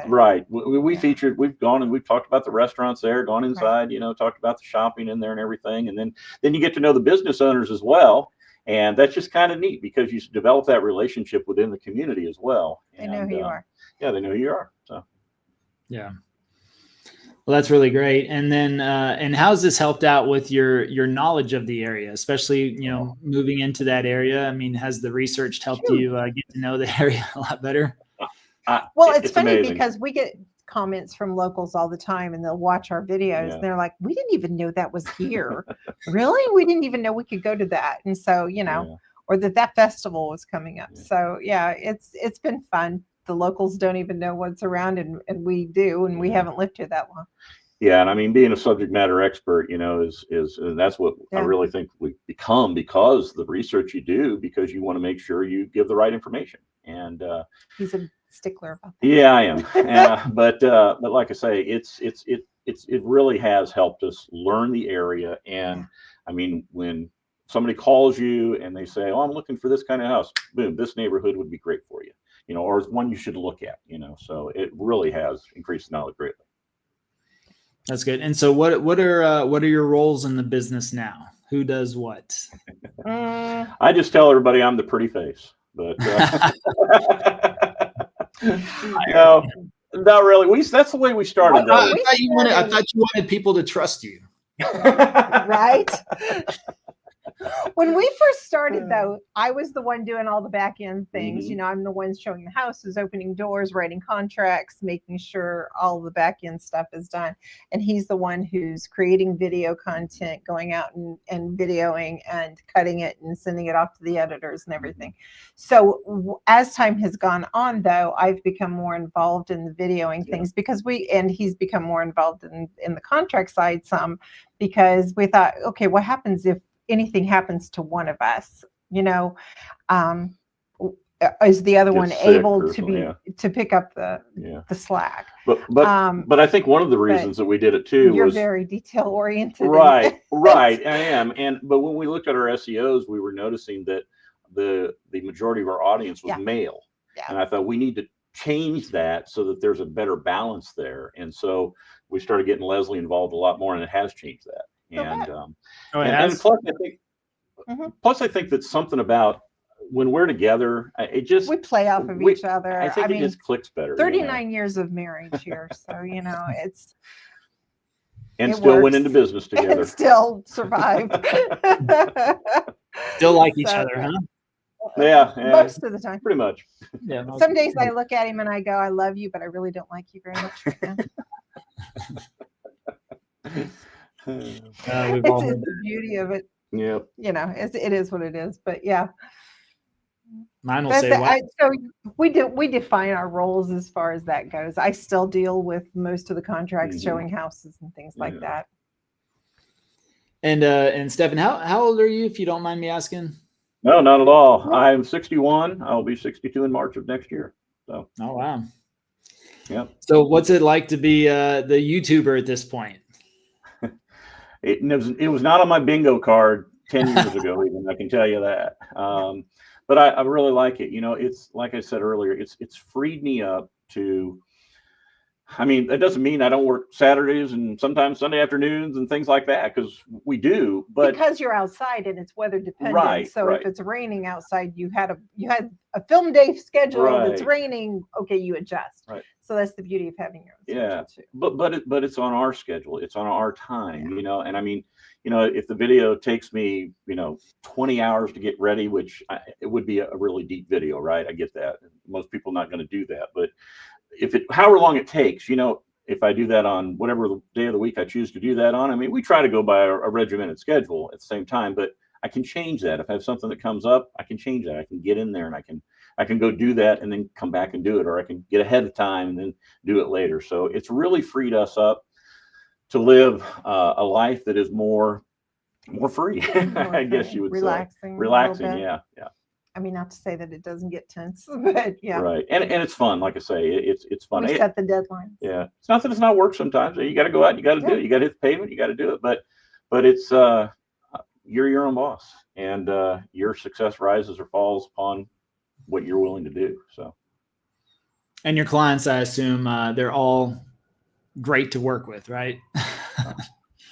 Right. We've gone and we've talked about the restaurants there, gone inside, you know, talked about the shopping in there and everything. And then you get to know the business owners as well. And that's just kind of neat because you develop that relationship within the community as well. They know who you are. Yeah, they know who you are. So, yeah. Well, that's really great. And then, and how's this helped out with your knowledge of the area, especially, you know, moving into that area? I mean, has the research helped you get to know the area a lot better? Well, it's funny amazing because we get comments from locals all the time, and they'll watch our videos. Yeah. And they're like, we didn't even know that was here. Really? We didn't even know we could go to that. And so, or that festival was coming up. Yeah. So yeah, it's been fun. The locals don't even know what's around, and we do, and we haven't lived here that long. Yeah, and I mean, being a subject matter expert, is and that's what I really think we become, because the research you do, because you want to make sure you give the right information. And he's a stickler about that. Yeah, I am. But like I say, it really has helped us learn the area. And I mean, when somebody calls you and they say, "Oh, I'm looking for this kind of house," boom, this neighborhood would be great for you, or it's one you should look at, So it really has increased the knowledge greatly. That's good. And so what are your roles in the business now? Who does what? I just tell everybody I'm the pretty face, but no, not really. That's the way we started. I thought you wanted people to trust you. Right? When we first started, though, I was the one doing all the back end things. I'm the one showing the houses, opening doors, writing contracts, making sure all the back end stuff is done. And he's the one who's creating video content, going out and videoing and cutting it and sending it off to the editors and everything. So as time has gone on, though, I've become more involved in the videoing things, because he's become more involved in the contract side some, because we thought, okay, what happens if anything happens to one of us, is the other one able to pick up the slack? But I think one of the reasons that we did it too you're was very detail oriented. Right. I am. But when we looked at our SEOs, we were noticing that the majority of our audience was male. Yeah. And I thought we need to change that so that there's a better balance there. And so we started getting Leslie involved a lot more, and it has changed that. And plus I think that something about when we're together, we play off of each other. I think it just clicks better. 39 years of marriage here, so it's still went into business together. And still survived. Still like each other, huh? Yeah, most of the time. Pretty much. Yeah. Some days I look at him and I go, "I love you, but I really don't like you very much right now." It's the beauty of it. Yeah. It is what it is. But yeah. Mine will say so we define our roles as far as that goes. I still deal with most of the contracts, showing houses and things like that. And Stephan, how old are you, if you don't mind me asking? No, not at all. No. I'm 61. I'll be 62 in March of next year. So. Oh wow. Yeah. So what's it like to be the YouTuber at this point? It was not on my bingo card 10 years ago, even, I can tell you that. But I really like it. It's like I said earlier, it's freed me up to, I mean, that doesn't mean I don't work Saturdays and sometimes Sunday afternoons and things like that, because we do. But because you're outside and it's weather dependent. Right, so if it's raining outside, you had a film day schedule. Right. It's raining. Okay, you adjust. Right. So that's the beauty of having your own schedule too. But it's on our schedule. It's on our time. And I mean, if the video takes me 20 hours to get ready, which it would be a really deep video, right? I get that. Most people are not going to do that, but however long it takes, if I do that on whatever day of the week I choose to do that on, I mean, we try to go by a regimented schedule at the same time, but I can change that. If I have something that comes up, I can change that. I can get in there and I can go do that and then come back and do it, or I can get ahead of time and then do it later. So it's really freed us up to live a life that is more free, I guess you would say. Relaxing. Yeah. I mean, not to say that it doesn't get tense, but yeah. Right. And it's fun. Like I say, it's fun. We set the deadlines. Yeah. It's not that it's not work sometimes. You got to go out, you got to do it. You got to hit the pavement, you got to do it. But it's, you're your own boss, and your success rises or falls upon what you're willing to do. So. And your clients, I assume, they're all great to work with, right?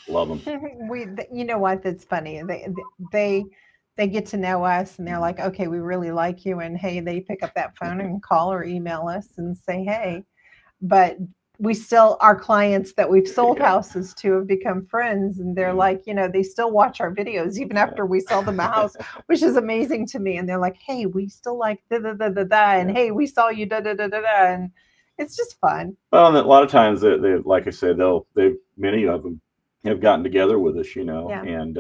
Love them. You know what? That's funny. They get to know us and they're like, okay, we really like you. And hey, they pick up that phone and call or email us and say, hey, but we still, our clients that we've sold houses to have become friends. And they're like, they still watch our videos even after we sell them a house, which is amazing to me. And they're like, hey, we still like da da da da da. And hey, we saw you da da da da da. And It's just fun. Well, and a lot of times they like I said, many of them have gotten together with us, and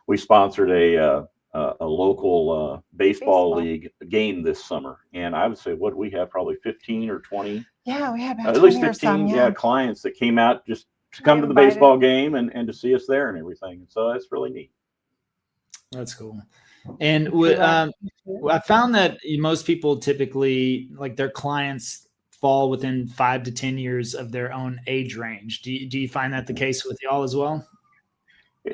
we sponsored a local baseball league game this summer, and I would say what we have probably 15 or 20. Yeah, we have about at least 15 clients that came out just to come to the baseball game and to see us there and everything. So that's really neat. That's cool. And I found that most people typically, like, their clients fall within 5 to 10 years of their own age range. Do you find that the case with y'all as well?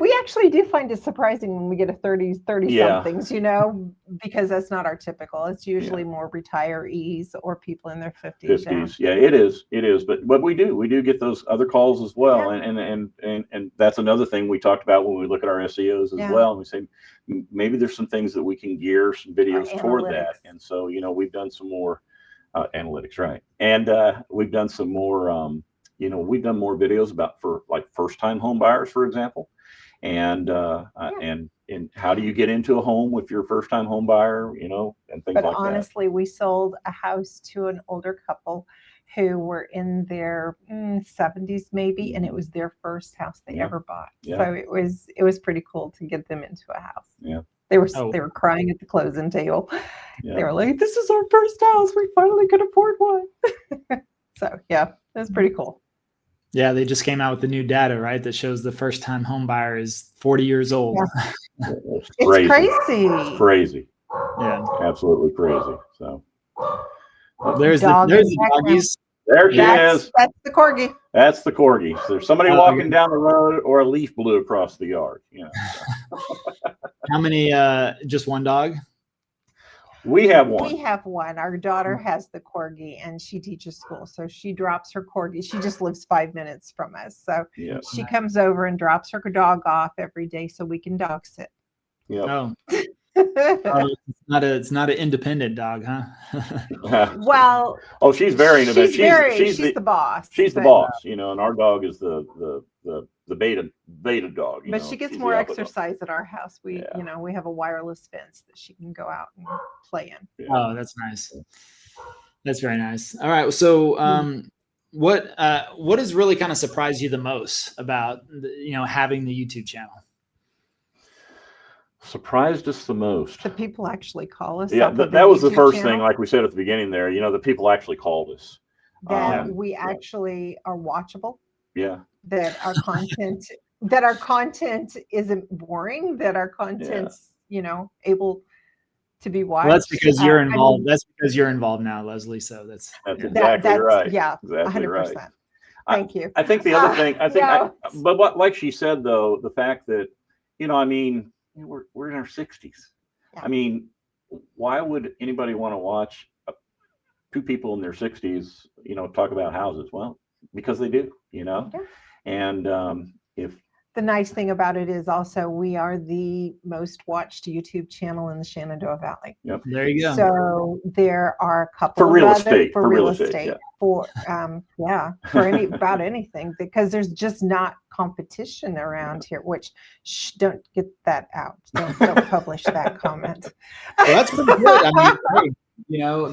We actually do find it surprising when we get a 30 somethings, because that's not our typical. It's usually more retirees or people in their 50s. Yeah, it is. But we do get those other calls as well. And that's another thing we talked about when we look at our SEOs as well. And we say, maybe there's some things that we can gear some videos toward that. And so, we've done some more analytics, right? And we've done some more, we've done more videos for like first-time home buyers, for example. And how do you get into a home with your first-time home buyer, and things like that. But honestly, we sold a house to an older couple who were in their 70s maybe, and it was their first house they ever bought. So it was pretty cool to get them into a house. Yeah. They were crying at the closing table. Yeah. They were like, "This is our first house. We finally could afford one." So yeah, it was pretty cool. Yeah, they just came out with the new data, right? That shows the first-time home buyer is 40 years old. Yeah. It's crazy. It's crazy. Yeah, absolutely crazy. So there's the doggies. There she is. That's the corgi. That's the corgi. So there's somebody walking down the road, or a leaf blew across the yard. How many? Just one dog? We have one. We have one. Our daughter has the corgi, and she teaches school. So she drops her corgi. She just lives 5 minutes from us. So she comes over and drops her dog off every day so we can dog sit. Yeah. Oh. It's not an independent dog, huh? Well, she's very independent. She's the boss. She's the boss, and our dog is the beta dog. But she gets more exercise at our house. We have a wireless fence that she can go out and play in. Yeah. Oh, that's nice. That's very nice. All right. So, what has really kind of surprised you the most about having the YouTube channel? Surprised us the most. The people actually call us. Yeah, that was the first thing, like we said at the beginning there, the people actually called us. That we actually are watchable. Yeah. That our content isn't boring, that our content's, able to be watched. Well, that's because you're involved. That's because you're involved now, Leslie. So that's exactly right. Yeah, exactly 100%. Right. Thank you. I think the other thing, but what, like she said though, the fact that, we're in our 60s. Yeah. I mean, why would anybody want to watch two people in their 60s, talk about houses? Well, because they do, Yeah. And if the nice thing about it is also we are the most watched YouTube channel in the Shenandoah Valley. Yep. There you go. So there are a couple for real estate, about anything, because there's just not competition around here. Which don't get that out. Don't publish that comment. Well, that's pretty good. I mean,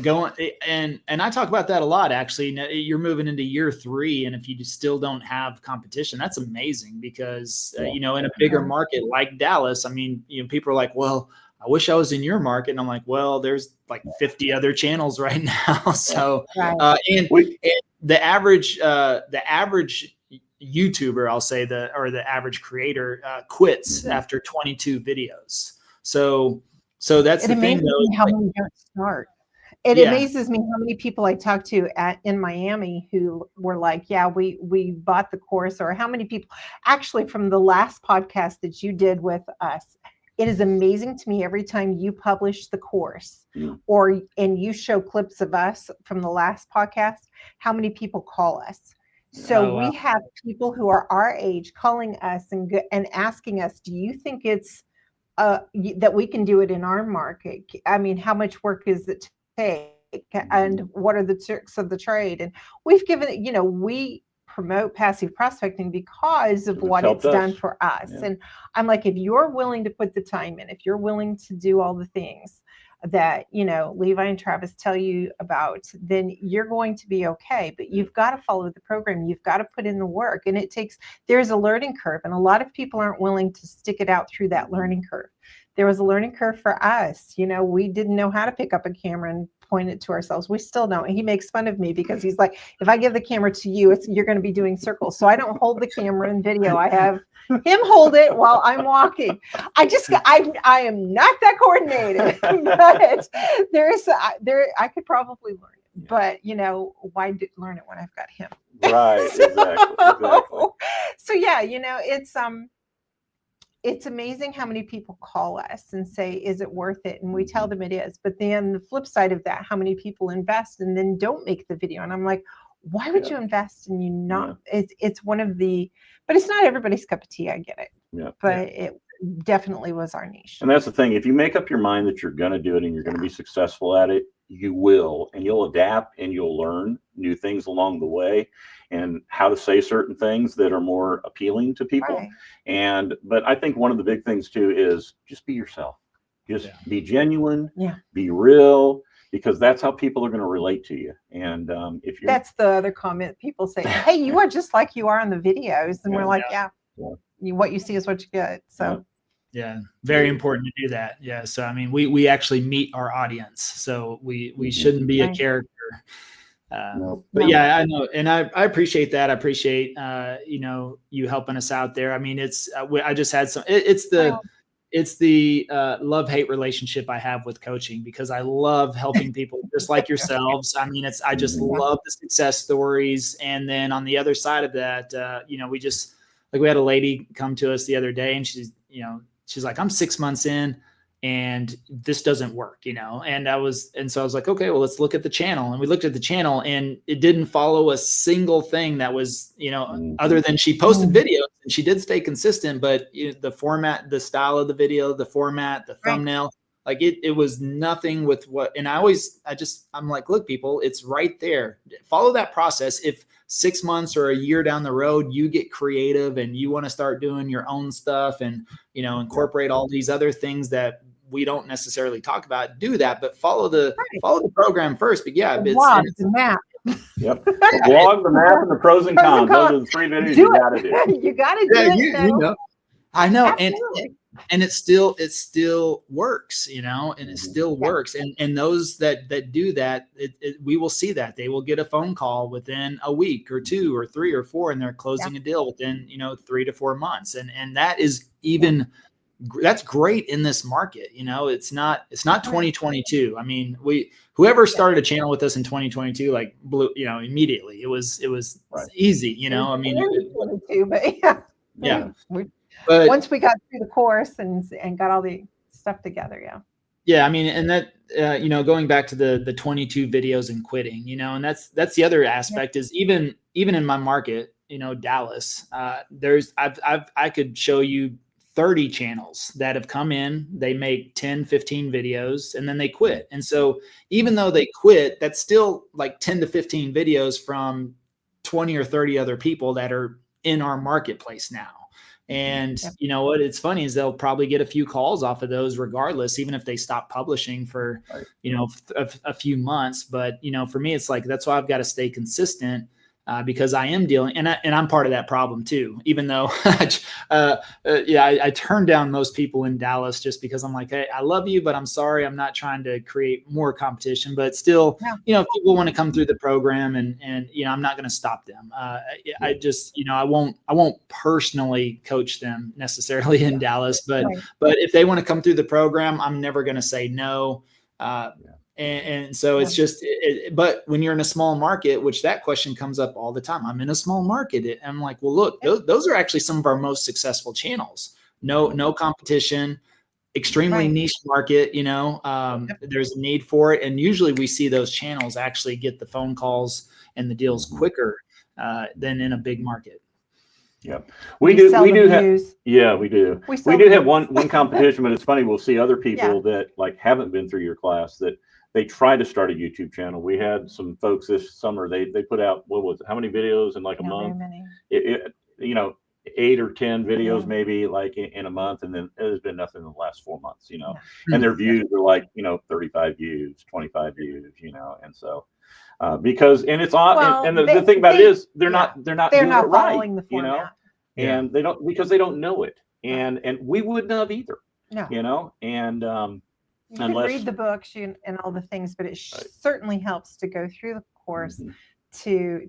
going and I talk about that a lot. Actually, you're moving into year 3, and if you still don't have competition, that's amazing, because in a bigger market like Dallas, I mean, people are like, well, I wish I was in your market, and I'm like, well, there's like 50 other channels right now. So and the average YouTuber, I'll say, the average creator quits after 22 videos. So that's the thing, though. How many don't start? It amazes me how many people I talk to in Miami who were like, yeah, we bought the course, or how many people actually from the last podcast that you did with us. It is amazing to me every time you publish the course and you show clips of us from the last podcast, how many people call us. So we have people who are our age calling us and asking us, do you think it's that we can do it in our market? I mean, how much work is it to take, and what are the tricks of the trade? And we've given, we promote passive prospecting because of what it's done for us. And I'm like, if you're willing to put the time in, if you're willing to do all the things, that, Levi and Travis tell you about, then you're going to be okay. But you've got to follow the program. You've got to put in the work. And there's a learning curve. And a lot of people aren't willing to stick it out through that learning curve. There was a learning curve for us. We didn't know how to pick up a camera and point it to ourselves. We still don't. And he makes fun of me because he's like, if I give the camera to you, you're going to be doing circles. So I don't hold the camera in video. I have him hold it while I'm walking. I am not that coordinated, but I could probably learn it. But why learn it when I've got him? Right. Exactly. So yeah, it's amazing how many people call us and say, is it worth it? And we tell them it is. But then the flip side of that, how many people invest and then don't make the video? And I'm like, why would you invest and you not? It's one of the, but it's not everybody's cup of tea. I get it. Yeah. But it definitely was our niche. And that's the thing. If you make up your mind that you're going to do it and you're going to be successful at it, you will, and you'll adapt and you'll learn new things along the way and how to say certain things that are more appealing to people. Right. But I think one of the big things too is just be yourself. Just be genuine, be real, because that's how people are going to relate to you. And if you're, that's the other comment people say, hey, you are just like you are in the videos. And we're like, what you see is what you get. So yeah, very important to do that. Yeah. So, I mean, we actually meet our audience. So we shouldn't be a character. But yeah, I know. And I appreciate that. I appreciate, you helping us out there. I mean, I just had it's the love-hate relationship I have with coaching, because I love helping people just like yourselves. I mean, I just love the success stories. And then on the other side of that, we had a lady come to us the other day, and she's like, I'm 6 months in and this doesn't work, and so I was like, okay, well, let's look at the channel. And we looked at the channel and it didn't follow a single thing that was, other than she posted videos and she did stay consistent, but the format, the style of the video, the format, the thumbnail, like it was nothing with what, and I'm like, look, people, it's right there. Follow that process. If 6 months or a year down the road, you get creative and you want to start doing your own stuff and, incorporate all these other things that we don't necessarily talk about, do that, but follow the program first. But yeah, it's the map. Yep. The blog, the map, and the pros and cons. Those are the 3 videos you got to do. You got to do it. I know. And it still works, and it still works. And those that do that, we will see that they will get a phone call within a week or 2 or 3 or 4, and they're closing a deal within, 3 to 4 months. And that is that's great in this market. It's not 2022. I mean, whoever started a channel with us in 2022, like blew, immediately, it was easy, I mean, 2022, but but once we got through the course and got all the stuff together. Yeah. I mean, and that, going back to the 22 videos and quitting, and that's the other aspect is even in my market, Dallas, I could show you 30 channels that have come in, they make 10, 15 videos, and then they quit. And so even though they quit, that's still like 10 to 15 videos from 20 or 30 other people that are in our marketplace now. And you know what, it's funny is they'll probably get a few calls off of those regardless, even if they stop publishing for, a few months. But, for me, it's like, that's why I've got to stay consistent. Because I am dealing, and I'm part of that problem too. Even though, I turn down most people in Dallas just because I'm like, hey, I love you, but I'm sorry, I'm not trying to create more competition. But still, if people want to come through the program, and I'm not going to stop them. I just, I won't personally coach them necessarily in Dallas, but if they want to come through the program, I'm never going to say no. And so it's just, but when you're in a small market, which that question comes up all the time, I'm in a small market. I'm like, well, look, those are actually some of our most successful channels. No competition, extremely niche market, there's a need for it. And usually we see those channels actually get the phone calls and the deals quicker than in a big market. Yep. We do have, we do. We do have one competition, but it's funny. We'll see other people that like haven't been through your class that they try to start a YouTube channel. We had some folks this summer, they put out, what was it? How many videos in like a month? 8 or 10 videos, maybe like in a month. And then there's been nothing in the last 4 months, and their views are like, 35 views, 25 views, and so, because, and it's on, and the thing about it is they're not doing it following right, the format. and they don't, because they don't know it. And we wouldn't have either, and, you can read the books and all the things, but it certainly helps to go through the course to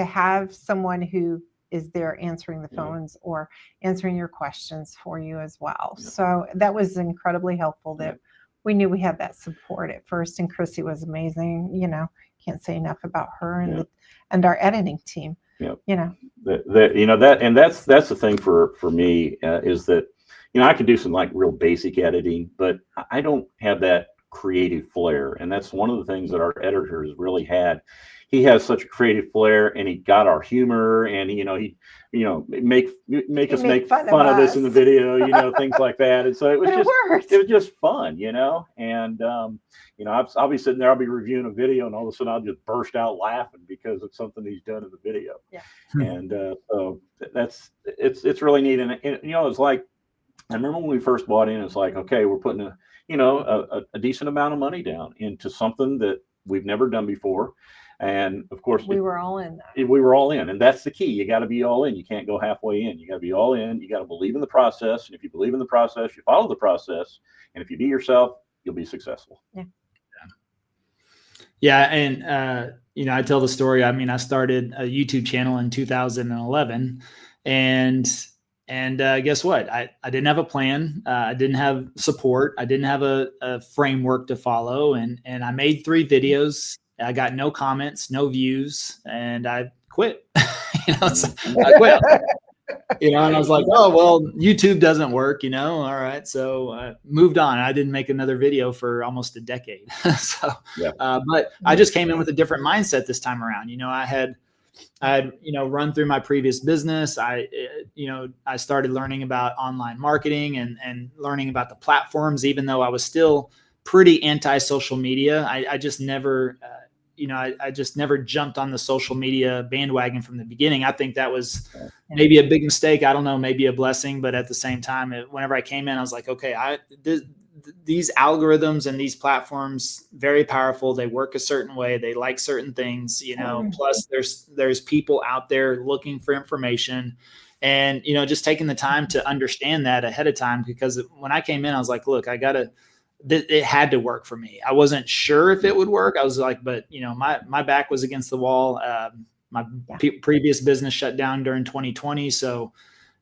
have someone who is there answering the phones or answering your questions for you as well. So that was incredibly helpful that we knew we had that support at first. And Chrissy was amazing. Can't say enough about her and our editing team. That's the thing for me, is that, I can do some like real basic editing, but I don't have that creative flair. And that's one of the things that our editor has really had. He has such a creative flair, and he got our humor, and he make us make fun of this in the video, things like that. And so it was just fun, and I'll be sitting there, I'll be reviewing a video, and all of a sudden I'll just burst out laughing because it's something he's done in the video. And so it's really neat. And it's like, I remember when we first bought in, it's like, okay, we're putting a decent amount of money down into something that we've never done before. And of course, we were all in that. We were all in. And that's the key. You got to be all in. You can't go halfway in. You got to be all in. You got to believe in the process. And if you believe in the process, you follow the process. And if you be yourself, you'll be successful. Yeah. And, I tell the story. I mean, I started a YouTube channel in 2011, and guess what? I didn't have a plan. I didn't have support. I didn't have a framework to follow. And I made 3 videos. I got no comments, no views, and I quit. I quit. And I was like, oh, well, YouTube doesn't work, all right. So I moved on. I didn't make another video for almost a decade. But I just came in with a different mindset this time around. I had run through my previous business. I started learning about online marketing and learning about the platforms, even though I was still pretty anti-social media. I just never, I just never jumped on the social media bandwagon from the beginning. I think that was maybe a big mistake. I don't know, maybe a blessing, but at the same time, whenever I came in, I was like, okay, these algorithms and these platforms, very powerful. They work a certain way. They like certain things, plus there's people out there looking for information, and, just taking the time to understand that ahead of time, because when I came in, I was like, look, it had to work for me. I wasn't sure if it would work. I was like, but my back was against the wall. My previous business shut down during 2020. So,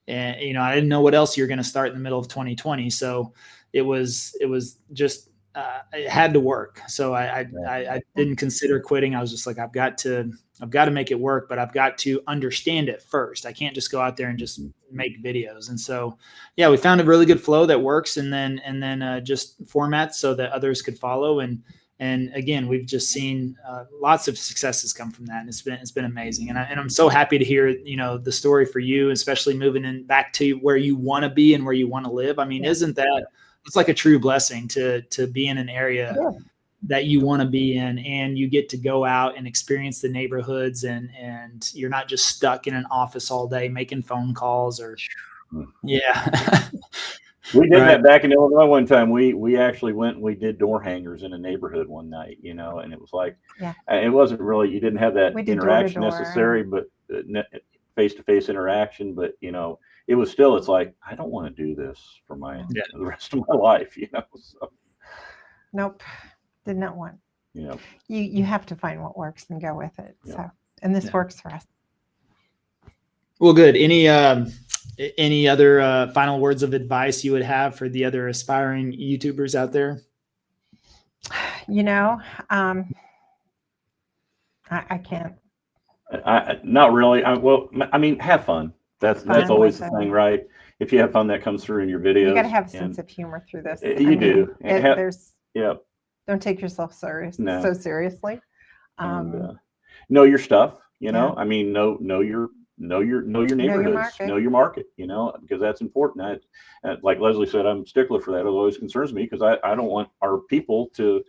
I didn't know what else you're going to start in the middle of 2020. So it was just, it had to work. So I didn't consider quitting. I was just like, I've got to make it work, but I've got to understand it first. I can't just go out there and just make videos. And so, we found a really good flow that works, and then just formats so that others could follow. And again, we've just seen lots of successes come from that. And it's been amazing. And I'm so happy to hear, the story for you, especially moving in back to where you want to be and where you want to live. I mean, isn't that, it's like a true blessing to be in an area that you want to be in, and you get to go out and experience the neighborhoods, and you're not just stuck in an office all day making phone calls or we did that back in Illinois one time. We actually went and we did door hangers in a neighborhood one night, and it was like, it wasn't really, you didn't have that interaction necessary, but face-to-face interaction, but it was still, it's like, I don't want to do this for the rest of my life, so. Nope. Did not want. You have to find what works and go with it. So, and this works for us. Well, good. Any other final words of advice you would have for the other aspiring YouTubers out there? I can't. Not really. Have fun. That's always the thing, right? If you have fun, that comes through in your videos. You got to have a sense of humor through this. You do. Don't take yourself so seriously. Know your stuff. I mean, know your neighborhoods, know your market. Because that's important. Like Leslie said, I'm a stickler for that. It always concerns me because I don't want our people to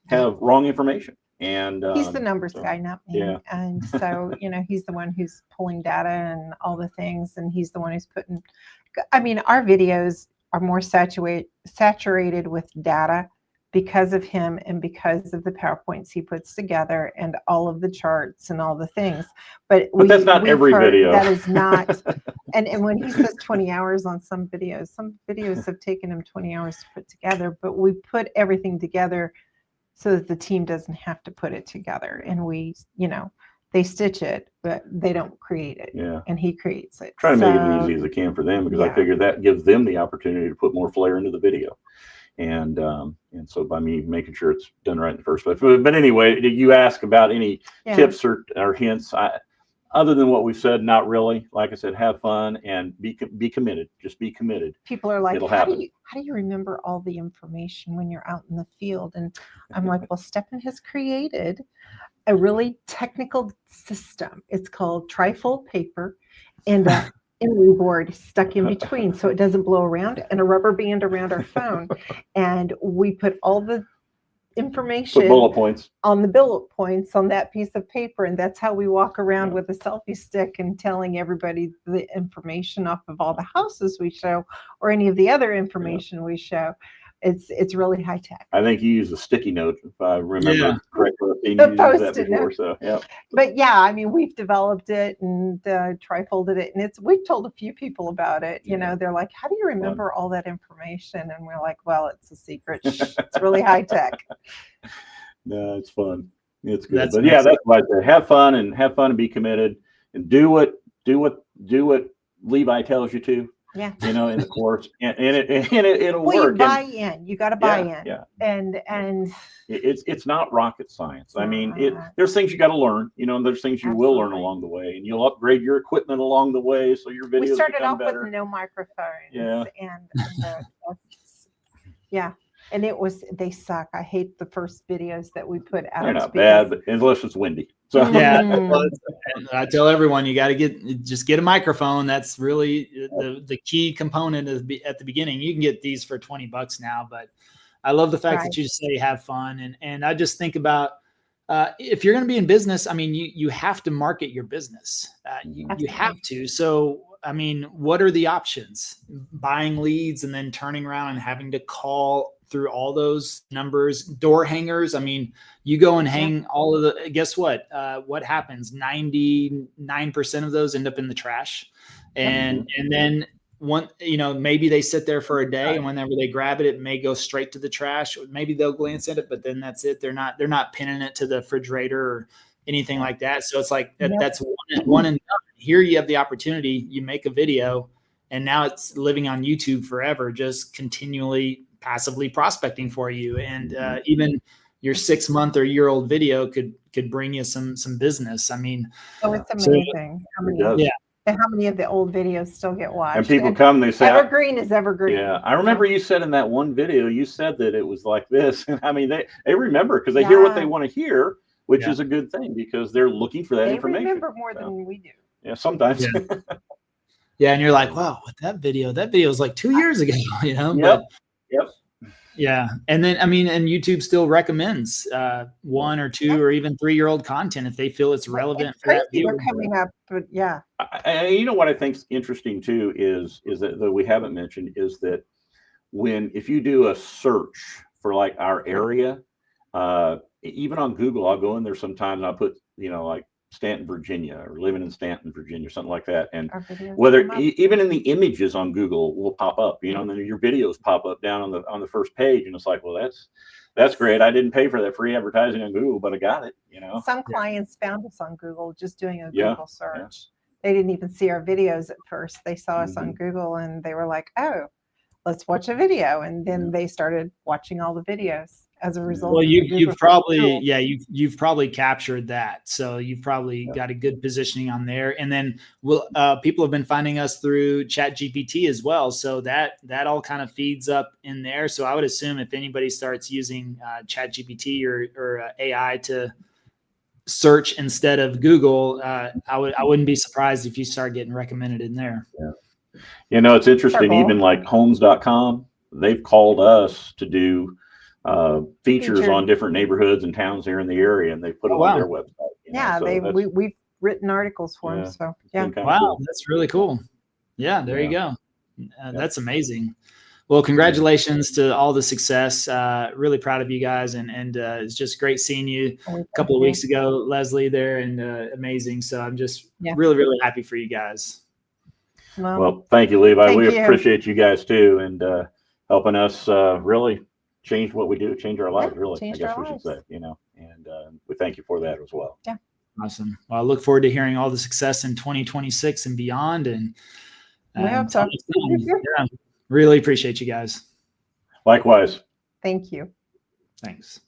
have wrong information. And he's the numbers guy, not me. Yeah. And so, he's the one who's pulling data and all the things. And he's the one who's our videos are more saturated with data because of him and because of the PowerPoints he puts together and all of the charts and all the things. But that's not every video. That is not. And when he says 20 hours on some videos have taken him 20 hours to put together, but we put everything together so that the team doesn't have to put it together. And we, they stitch it, but they don't create it. Yeah. And he creates it. Try to make it as easy as I can for them, because I figure that gives them the opportunity to put more flair into the video. And so by me making sure it's done right in the first place. But anyway, did you ask about any tips or hints? Other than what we've said, not really. Like I said, have fun and be committed. Just be committed. People are like, It'll how happen. do you remember all the information when you're out in the field? And I'm like, well, Stephan has created a really technical system. It's called trifold paper and a emery board stuck in between so it doesn't blow around, and a rubber band around our phone. And we put all the information, bullet points on the bullet points on that piece of paper, and that's how we walk around with a selfie stick and telling everybody the information off of all the houses we show or any of the other information we show. It's really high tech. I think you use a sticky note, if I remember correctly. The Post-it before, note. so yeah. But yeah, we've developed it and trifolded it, and we've told a few people about it. They're like, how do you remember all that information? And we're like, well, it's a secret. It's really high tech. No, it's fun. It's good. But yeah, that's what I say. Have fun and be committed, and do what Levi tells you to. Yeah. In the course, and it'll work. You buy in. You got to buy in. Yeah. And it's not rocket science. There's things you got to learn. And there's things you will learn along the way, and you'll upgrade your equipment along the way, so your videos. We started off better. with no microphones. Yeah. Yeah. And they suck. I hate the first videos that we put out. They're not bad, but unless it's windy. So I tell everyone, you got to get a microphone. That's really the key component at the beginning. You can get these for $20 now, but I love the fact that you say have fun. And I just think about if you're going to be in business, you have to market your business. You have to. So, what are the options? Buying leads and then turning around and having to call through all those numbers, door hangers. You go and hang all of the, guess what? What happens? 99% of those end up in the trash. And then maybe they sit there for a day, and whenever they grab it, it may go straight to the trash. Maybe they'll glance at it, but then that's it. They're not pinning it to the refrigerator or anything like that. So it's like that's one and done. Here you have the opportunity, you make a video, and now it's living on YouTube forever, just continually passively prospecting for you. And even your 6-month or year-old video could bring you some business. It's amazing. How many of the old videos still get watched? And people come, they say evergreen is evergreen. Yeah. I remember you said in that one video, you said that it was like this. They remember, because they hear what they want to hear, which is a good thing, because they're looking for that information. They remember more than we do. Yeah, sometimes. Yeah, and you're like, wow, that video was like 2 years ago, Yep. Yeah. And then, and YouTube still recommends 1 or 2 or even 3-year-old content if they feel it's relevant for that viewer. Coming up, but yeah. What I think is interesting too is that we haven't mentioned is that if you do a search for like our area, even on Google, I'll go in there sometimes and I'll put, like Stanton, Virginia, or living in Stanton, Virginia, something like that. And whether even in the images on Google will pop up, and then your videos pop up down on the first page, and it's like, well, that's great. I didn't pay for that free advertising on Google, but I got it. Some clients found us on Google just doing a Google search. Yeah. They didn't even see our videos at first. They saw us on Google and they were like, oh, let's watch a video. And then they started watching all the videos as a result. Well, you've probably captured that. So you've probably got a good positioning on there. And then people have been finding us through ChatGPT as well. So that all kind of feeds up in there. So I would assume if anybody starts using ChatGPT or AI to search instead of Google, I wouldn't be surprised if you start getting recommended in there. Yeah. It's interesting. Even like homes.com, they've called us to do features on different neighborhoods and towns here in the area, and they put them on their website. Yeah, so we've written articles for them. So yeah, wow, cool. that's really cool. Yeah, there you go. That's amazing. Well, congratulations to all the success. Really proud of you guys, and it's just great seeing you a couple of weeks ago, Leslie, there, and amazing. So I'm just really, really happy for you guys. Well, thank you, Levi. We appreciate you guys too, and helping us really change what we do, change our lives. Really, I guess we should say, and we thank you for that as well. Yeah. Awesome. Well, I look forward to hearing all the success in 2026 and beyond. And we hope so. Really appreciate you guys. Likewise. Thank you. Thanks.